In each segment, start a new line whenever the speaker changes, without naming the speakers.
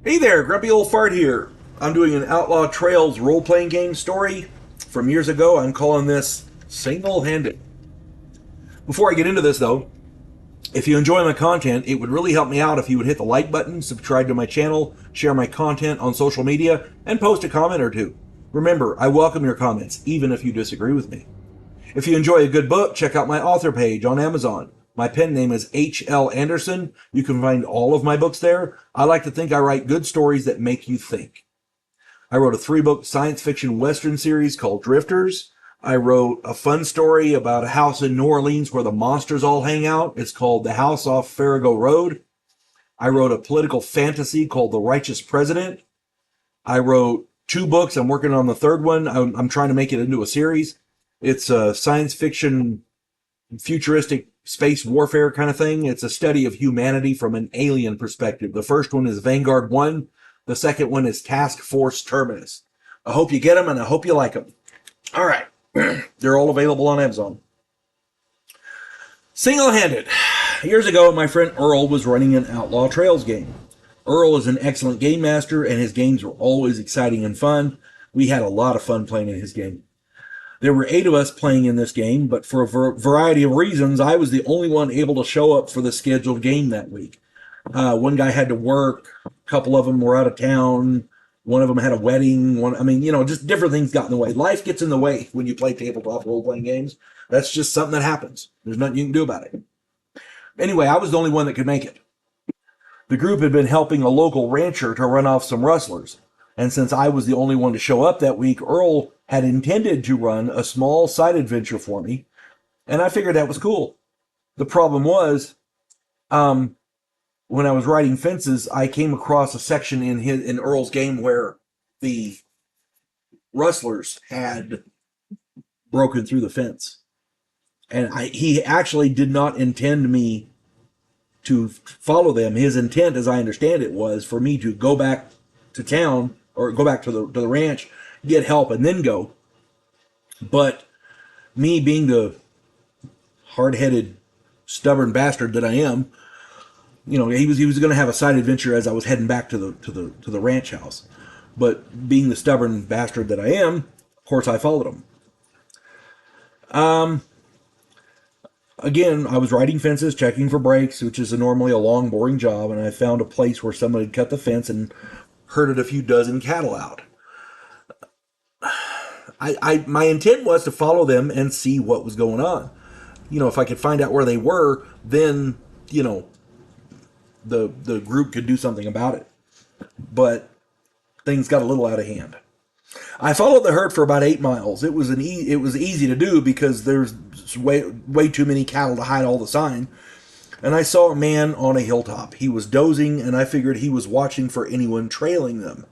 Hey there, Grumpy Old Fart here. I'm doing an Outlaw Trails role-playing game story from years ago. I'm calling this Single-Handed. Before I get into this, though, if you enjoy my content, it would really help me out if you would hit the like button, subscribe to my channel, share my content on social media, and post a comment or two. Remember, I welcome your comments, even if you disagree with me. If you enjoy a good book, check out my author page on Amazon. My pen name is H.L. Anderson. You can find all of my books there. I like to think I write good stories that make you think. I wrote a 3-book science fiction western series called Drifters. I wrote a fun story about a house in New Orleans where the monsters all hang out. It's called The House Off Farrago Road. I wrote a political fantasy called The Righteous President. I wrote 2 books. I'm working on the 3rd one. I'm trying to make it into a series. It's a science fiction, futuristic space warfare kind of thing. It's a study of humanity from an alien perspective. The first one is Vanguard 1. The second one is Task Force Terminus. I hope you get them, and I hope you like them. All right. They're all available on Amazon. Single-handed. Years ago, my friend Earl was running an Outlaw Trails game. Earl is an excellent game master, and his games were always exciting and fun. We had a lot of fun playing in his game. There were 8 of us playing in this game, but for a variety of reasons, I was the only one able to show up for the scheduled game that week. One guy had to work. A couple of them were out of town. One of them had a wedding. Just different things got in the way. Life gets in the way when you play tabletop role-playing games. That's just something that happens. There's nothing you can do about it. Anyway, I was the only one that could make it. The group had been helping a local rancher to run off some rustlers. And since I was the only one to show up that week, Earl had intended to run a small side adventure for me, and I figured that was cool. The problem was, when I was riding fences, I came across a section in Earl's game where the rustlers had broken through the fence, and he actually did not intend me to follow them. His intent, as I understand it, was for me to go back to town or go back to the ranch, get help, and then go. But me being the hard-headed, stubborn bastard that I am, he was going to have a side adventure as I was heading back to the ranch house. But being the stubborn bastard that I am, of course I followed him. Again, I was riding fences, checking for breaks, which is normally a long, boring job, and I found a place where somebody had cut the fence and herded a few dozen cattle out. My intent was to follow them and see what was going on. If I could find out where they were, then, the group could do something about it. But things got a little out of hand. I followed the herd for about 8 miles. It was easy to do because there's way too many cattle to hide all the sign. And I saw a man on a hilltop. He was dozing, and I figured he was watching for anyone trailing them.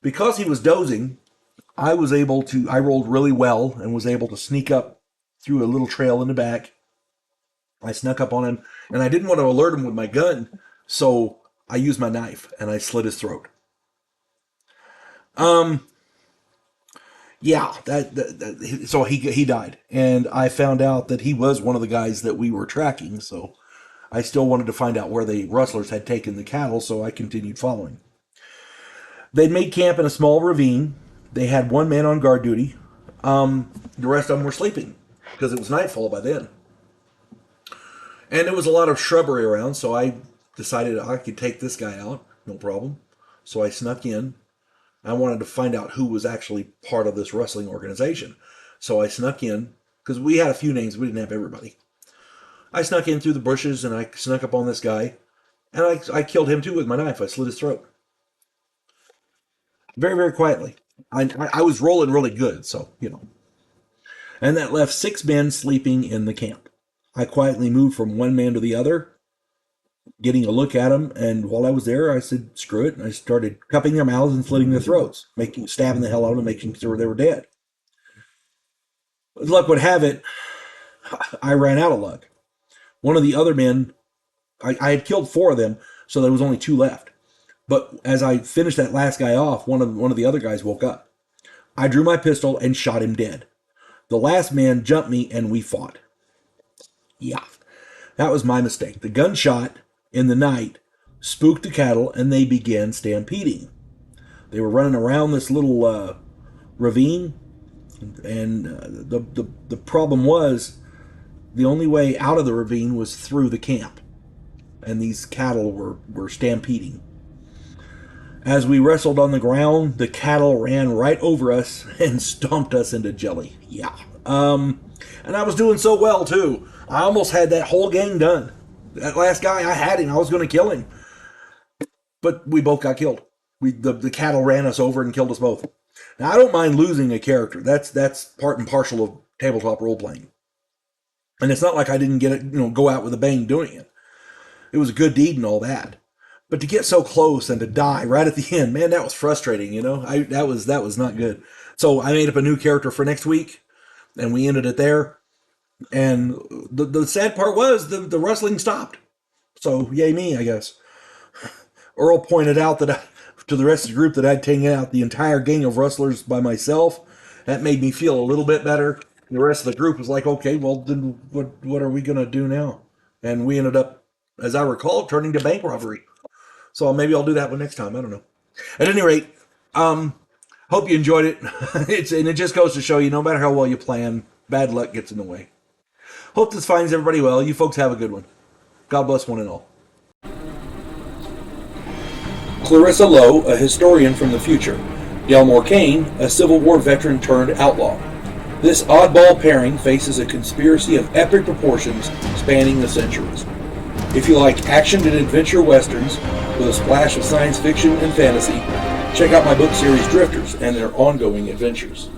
Because he was dozing, I rolled really well and was able to sneak up through a little trail in the back. I snuck up on him, and I didn't want to alert him with my gun, so I used my knife, and I slit his throat. So he died, and I found out that he was one of the guys that we were tracking, so I still wanted to find out where the rustlers had taken the cattle, so I continued following. They'd made camp in a small ravine. They had one man on guard duty. The rest of them were sleeping, because it was nightfall by then. And there was a lot of shrubbery around, so I decided I could take this guy out, no problem. So I snuck in. I wanted to find out who was actually part of this rustling organization. So I snuck in, because we had a few names, we didn't have everybody. I snuck in through the bushes, and I snuck up on this guy, and I killed him too with my knife. I slit his throat. Very, very quietly. I was rolling really good, so, And that left 6 men sleeping in the camp. I quietly moved from one man to the other, getting a look at them, and while I was there, I said, screw it, and I started cupping their mouths and slitting their throats, stabbing the hell out of them, making sure they were dead. As luck would have it, I ran out of luck. One of the other men, I had killed 4 of them, so there was only 2 left. But as I finished that last guy off, one of the other guys woke up. I drew my pistol and shot him dead. The last man jumped me, and we fought. Yeah, that was my mistake. The gunshot in the night spooked the cattle, and they began stampeding. They were running around this little ravine, and the problem was the only way out of the ravine was through the camp, and these cattle were stampeding. As we wrestled on the ground, the cattle ran right over us and stomped us into jelly. Yeah. And I was doing so well, too. I almost had that whole gang done. That last guy, I had him. I was going to kill him. But we both got killed. The cattle ran us over and killed us both. Now, I don't mind losing a character. That's part and parcel of tabletop role-playing. And it's not like I didn't get it, go out with a bang doing it. It was a good deed and all that. But to get so close and to die right at the end, man, that was frustrating, that was not good. So I made up a new character for next week, and we ended it there. And the sad part was the wrestling stopped. So yay me, I guess. Earl pointed out to the rest of the group that I'd taken out the entire gang of wrestlers by myself. That made me feel a little bit better. And the rest of the group was like, okay, well, then what are we going to do now? And we ended up, as I recall, turning to bank robbery. So maybe I'll do that one next time. I don't know. At any rate, hope you enjoyed it. And it just goes to show you, no matter how well you plan, bad luck gets in the way. Hope this finds everybody well. You folks have a good one. God bless one and all. Clarissa Lowe, a historian from the future. Delmore Kane, a Civil War veteran turned outlaw. This oddball pairing faces a conspiracy of epic proportions spanning the centuries. If you like action and adventure westerns with a splash of science fiction and fantasy, check out my book series Drifters and their ongoing adventures.